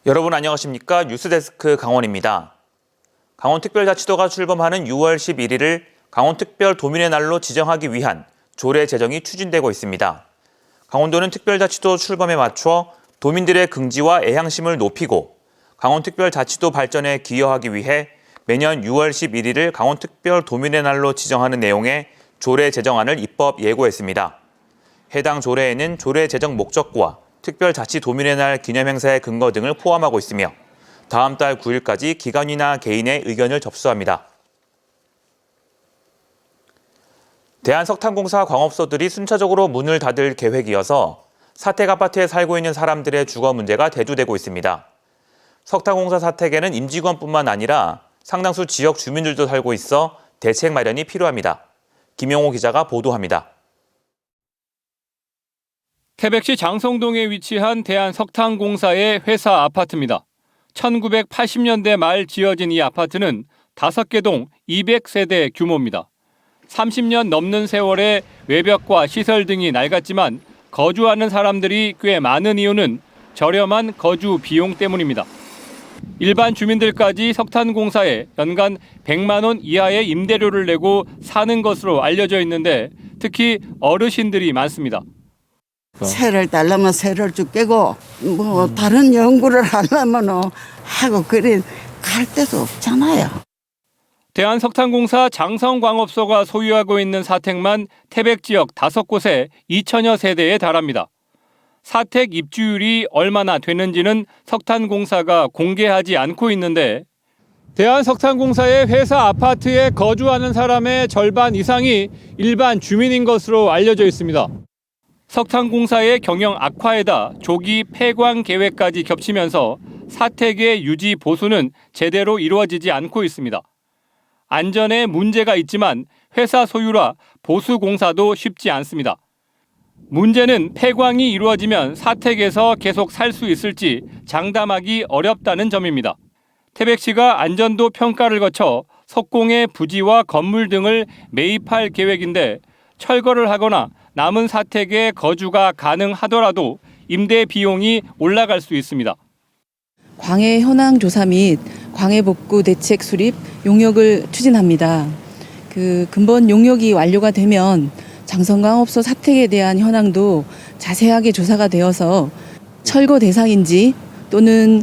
여러분 안녕하십니까? 뉴스데스크 강원입니다. 강원특별자치도가 출범하는 6월 11일을 강원특별도민의 날로 지정하기 위한 조례 제정이 추진되고 있습니다. 강원도는 특별자치도 출범에 맞춰 도민들의 긍지와 애향심을 높이고 강원특별자치도 발전에 기여하기 위해 매년 6월 11일을 강원특별도민의 날로 지정하는 내용의 조례 제정안을 입법 예고했습니다. 해당 조례에는 조례 제정 목적과 특별자치도민의 날 기념행사의 근거 등을 포함하고 있으며 다음 달 9일까지 기관이나 개인의 의견을 접수합니다. 대한석탄공사 광업소들이 순차적으로 문을 닫을 계획이어서 사택 아파트에 살고 있는 사람들의 주거 문제가 대두되고 있습니다. 석탄공사 사택에는 임직원뿐만 아니라 상당수 지역 주민들도 살고 있어 대책 마련이 필요합니다. 김영호 기자가 보도합니다. 태백시 장성동에 위치한 대한석탄공사의 회사 아파트입니다. 1980년대 말 지어진 이 아파트는 5개 동 200세대 규모입니다. 30년 넘는 세월에 외벽과 시설 등이 낡았지만 거주하는 사람들이 꽤 많은 이유는 저렴한 거주 비용 때문입니다. 일반 주민들까지 석탄공사에 연간 100만 원 이하의 임대료를 내고 사는 것으로 알려져 있는데 특히 어르신들이 많습니다. 세를 달라면 세를 죽겠고 다른 연구를 하려면 하고 그래 갈 데도 없잖아요. 대한석탄공사 장성광업소가 소유하고 있는 사택만 태백 지역 5곳에 2천여 세대에 달합니다. 사택 입주율이 얼마나 되는지는 석탄공사가 공개하지 않고 있는데 대한석탄공사의 회사 아파트에 거주하는 사람의 절반 이상이 일반 주민인 것으로 알려져 있습니다. 석탄공사의 경영 악화에다 조기 폐광 계획까지 겹치면서 사택의 유지 보수는 제대로 이루어지지 않고 있습니다. 안전에 문제가 있지만 회사 소유라 보수 공사도 쉽지 않습니다. 문제는 폐광이 이루어지면 사택에서 계속 살 수 있을지 장담하기 어렵다는 점입니다. 태백시가 안전도 평가를 거쳐 석공의 부지와 건물 등을 매입할 계획인데 철거를 하거나 남은 사택에 거주가 가능하더라도 임대 비용이 올라갈 수 있습니다. 광해 현황 조사 및 광해 복구 대책 수립 용역을 추진합니다. 근본 용역이 완료가 되면 장성광업소 사택에 대한 현황도 자세하게 조사가 되어서 철거 대상인지 또는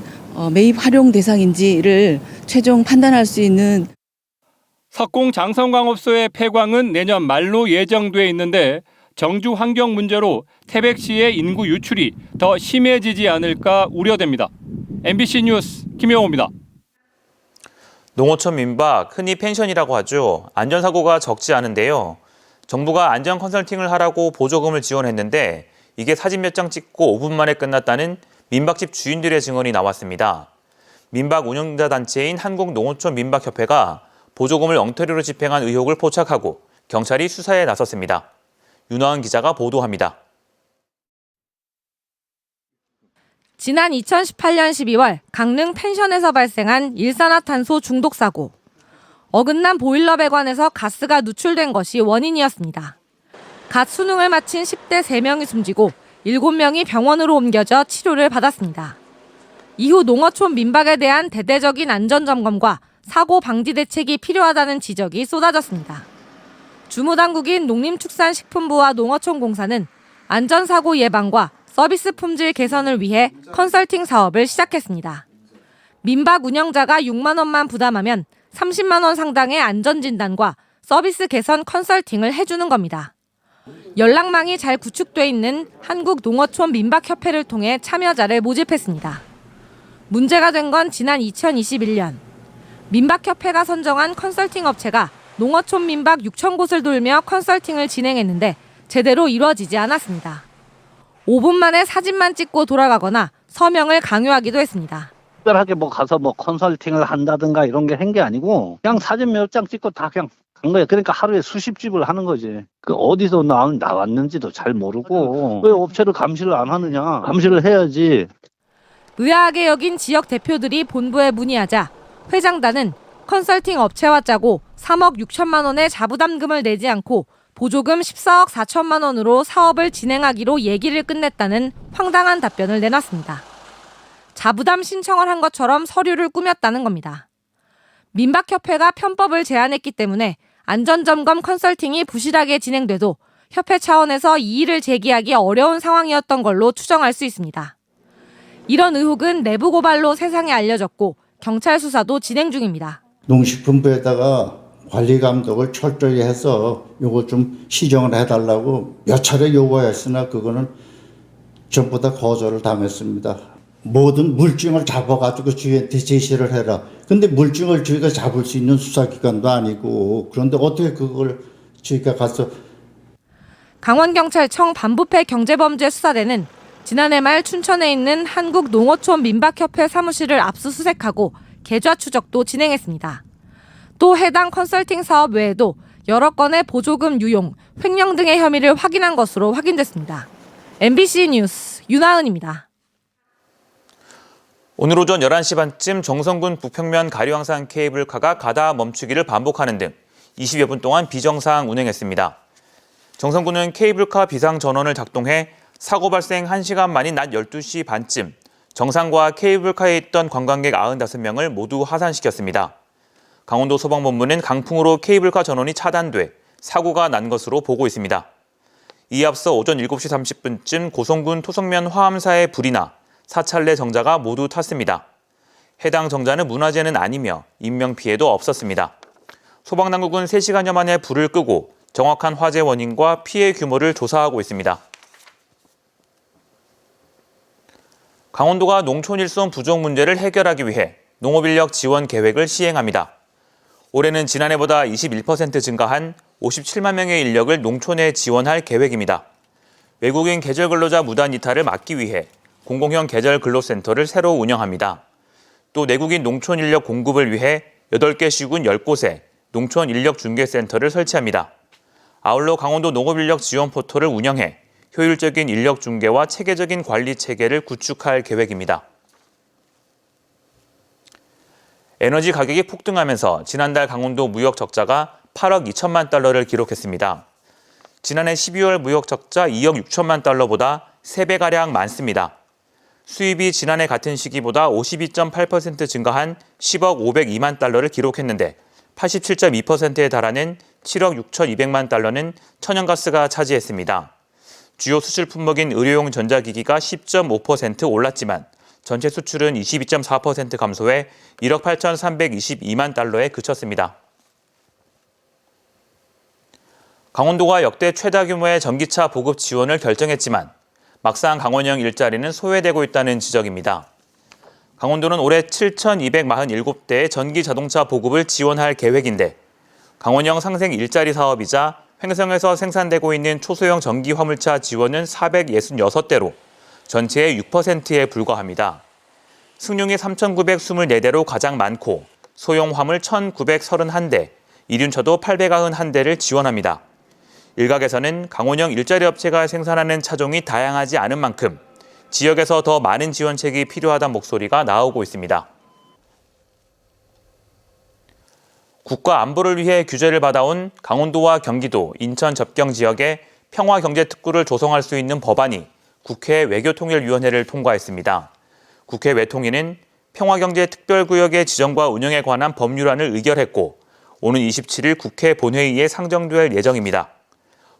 매입 활용 대상인지를 최종 판단할 수 있는 석공 장성광업소의 폐광은 내년 말로 예정돼 있는데 정주 환경 문제로 태백시의 인구 유출이 더 심해지지 않을까 우려됩니다. MBC 뉴스 김영호입니다. 농어촌 민박, 흔히 펜션이라고 하죠. 안전사고가 적지 않은데요. 정부가 안전 컨설팅을 하라고 보조금을 지원했는데 이게 사진 몇 장 찍고 5분 만에 끝났다는 민박집 주인들의 증언이 나왔습니다. 민박 운영자 단체인 한국농어촌민박협회가 보조금을 엉터리로 집행한 의혹을 포착하고 경찰이 수사에 나섰습니다. 윤화은 기자가 보도합니다. 지난 2018년 12월 강릉 펜션에서 발생한 일산화탄소 중독 사고. 어긋난 보일러 배관에서 가스가 누출된 것이 원인이었습니다. 갓 수능을 마친 10대 3명이 숨지고 7명이 병원으로 옮겨져 치료를 받았습니다. 이후 농어촌 민박에 대한 대대적인 안전점검과 사고 방지 대책이 필요하다는 지적이 쏟아졌습니다. 주무당국인 농림축산식품부와 농어촌공사는 안전사고 예방과 서비스 품질 개선을 위해 컨설팅 사업을 시작했습니다. 민박 운영자가 6만 원만 부담하면 30만 원 상당의 안전진단과 서비스 개선 컨설팅을 해주는 겁니다. 연락망이 잘 구축돼 있는 한국농어촌민박협회를 통해 참여자를 모집했습니다. 문제가 된 건 지난 2021년. 민박협회가 선정한 컨설팅 업체가 농어촌 민박 6천 곳을 돌며 컨설팅을 진행했는데 제대로 이루어지지 않았습니다. 5분 만에 사진만 찍고 돌아가거나 서명을 강요하기도 했습니다. 특별하게 가서 컨설팅을 한다든가 이런 게 한 게 아니고 그냥 사진 몇 장 찍고 다 그냥 간 거예요. 그러니까 하루에 수십 집을 하는 거지. 어디서 나왔는지도 잘 모르고 왜 업체를 감시를 안 하느냐. 감시를 해야지. 의아하게 여긴 지역 대표들이 본부에 문의하자 회장단은 컨설팅 업체와 짜고 3억 6천만 원의 자부담금을 내지 않고 보조금 14억 4천만 원으로 사업을 진행하기로 얘기를 끝냈다는 황당한 답변을 내놨습니다. 자부담 신청을 한 것처럼 서류를 꾸몄다는 겁니다. 민박협회가 편법을 제안했기 때문에 안전점검 컨설팅이 부실하게 진행돼도 협회 차원에서 이의를 제기하기 어려운 상황이었던 걸로 추정할 수 있습니다. 이런 의혹은 내부 고발로 세상에 알려졌고 경찰 수사도 진행 중입니다. 농식품부에다가 관리 감독을 철저히 해서 이거 좀 시정을 해달라고 몇 차례 요구했으나 그거는 전부 다 거절을 당했습니다. 모든 물증을 잡아가지고 주위한테 제시를 해라. 근데 물증을 저희가 잡을 수 있는 수사기관도 아니고 그런데 어떻게 그걸 저희가 가서. 강원경찰청 반부패 경제범죄수사대는 지난해 말 춘천에 있는 한국농어촌 민박협회 사무실을 압수수색하고 계좌 추적도 진행했습니다. 또 해당 컨설팅 사업 외에도 여러 건의 보조금 유용, 횡령 등의 혐의를 확인한 것으로 확인됐습니다. MBC 뉴스 윤하은입니다. 오늘 오전 11시 반쯤 정선군 북평면 가류항산 케이블카가 가다 멈추기를 반복하는 등 20여 분 동안 비정상 운행했습니다. 정선군은 케이블카 비상 전원을 작동해 사고 발생 1시간 만인 낮 12시 반쯤 정상과 케이블카에 있던 관광객 95명을 모두 하산시켰습니다. 강원도 소방본부는 강풍으로 케이블카 전원이 차단돼 사고가 난 것으로 보고 있습니다. 이에 앞서 오전 7시 30분쯤 고성군 토성면 화암사에 불이 나 4찰내 정자가 모두 탔습니다. 해당 정자는 문화재는 아니며 인명피해도 없었습니다. 소방당국은 3시간여 만에 불을 끄고 정확한 화재 원인과 피해 규모를 조사하고 있습니다. 강원도가 농촌 일손 부족 문제를 해결하기 위해 농업인력 지원 계획을 시행합니다. 올해는 지난해보다 21% 증가한 57만 명의 인력을 농촌에 지원할 계획입니다. 외국인 계절 근로자 무단 이탈을 막기 위해 공공형 계절 근로센터를 새로 운영합니다. 또 내국인 농촌 인력 공급을 위해 8개 시군 10곳에 농촌 인력 중개센터를 설치합니다. 아울러 강원도 농업인력 지원 포털을 운영해 효율적인 인력 중개와 체계적인 관리 체계를 구축할 계획입니다. 에너지 가격이 폭등하면서 지난달 강원도 무역 적자가 8억 2천만 달러를 기록했습니다. 지난해 12월 무역 적자 2억 6천만 달러보다 3배가량 많습니다. 수입이 지난해 같은 시기보다 52.8% 증가한 10억 502만 달러를 기록했는데 87.2%에 달하는 7억 6,200만 달러는 천연가스가 차지했습니다. 주요 수출 품목인 의료용 전자기기가 10.5% 올랐지만 전체 수출은 22.4% 감소해 1억 8,322만 달러에 그쳤습니다. 강원도가 역대 최다 규모의 전기차 보급 지원을 결정했지만 막상 강원형 일자리는 소외되고 있다는 지적입니다. 강원도는 올해 7,247대의 전기 자동차 보급을 지원할 계획인데 강원형 상생 일자리 사업이자 횡성에서 생산되고 있는 초소형 전기 화물차 지원은 466대로 전체의 6%에 불과합니다. 승용이 3,924대로 가장 많고 소형 화물 1,931대, 이륜차도 891대를 지원합니다. 일각에서는 강원형 일자리 업체가 생산하는 차종이 다양하지 않은 만큼 지역에서 더 많은 지원책이 필요하다는 목소리가 나오고 있습니다. 국가 안보를 위해 규제를 받아온 강원도와 경기도, 인천 접경 지역에 평화경제특구를 조성할 수 있는 법안이 국회 외교통일위원회를 통과했습니다. 국회 외통위는 평화경제특별구역의 지정과 운영에 관한 법률안을 의결했고 오는 27일 국회 본회의에 상정될 예정입니다.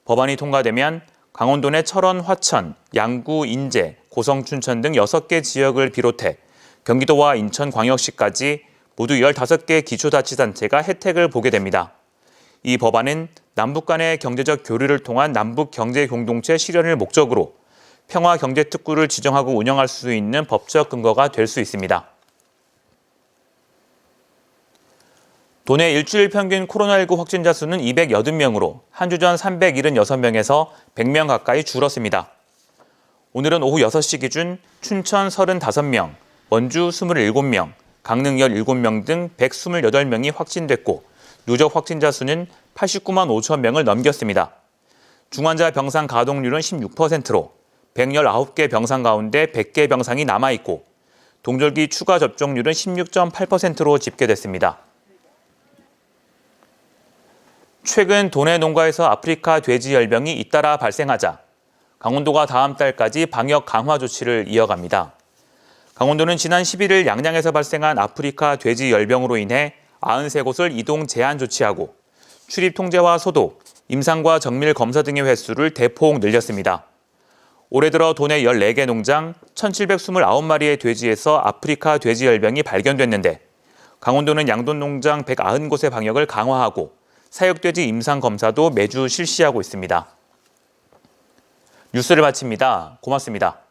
법안이 통과되면 강원도 내 철원, 화천, 양구, 인제, 고성, 춘천 등 6개 지역을 비롯해 경기도와 인천광역시까지 모두 15개 기초자치단체가 혜택을 보게 됩니다. 이 법안은 남북 간의 경제적 교류를 통한 남북경제공동체 실현을 목적으로 평화경제특구를 지정하고 운영할 수 있는 법적 근거가 될 수 있습니다. 도내 일주일 평균 코로나19 확진자 수는 280명으로 한 주 전 376명에서 100명 가까이 줄었습니다. 오늘은 오후 6시 기준 춘천 35명, 원주 27명, 강릉 17명 등 128명이 확진됐고 누적 확진자 수는 89만 5천 명을 넘겼습니다. 중환자 병상 가동률은 16%로 119개 병상 가운데 100개 병상이 남아있고 동절기 추가 접종률은 16.8%로 집계됐습니다. 최근 도내 농가에서 아프리카 돼지 열병이 잇따라 발생하자 강원도가 다음 달까지 방역 강화 조치를 이어갑니다. 강원도는 지난 11일 양양에서 발생한 아프리카 돼지 열병으로 인해 93곳을 이동 제한 조치하고 출입 통제와 소독, 임상과 정밀 검사 등의 횟수를 대폭 늘렸습니다. 올해 들어 도내 14개 농장 1,729마리의 돼지에서 아프리카 돼지 열병이 발견됐는데 강원도는 양돈 농장 190곳의 방역을 강화하고 사육돼지 임상 검사도 매주 실시하고 있습니다. 뉴스를 마칩니다. 고맙습니다.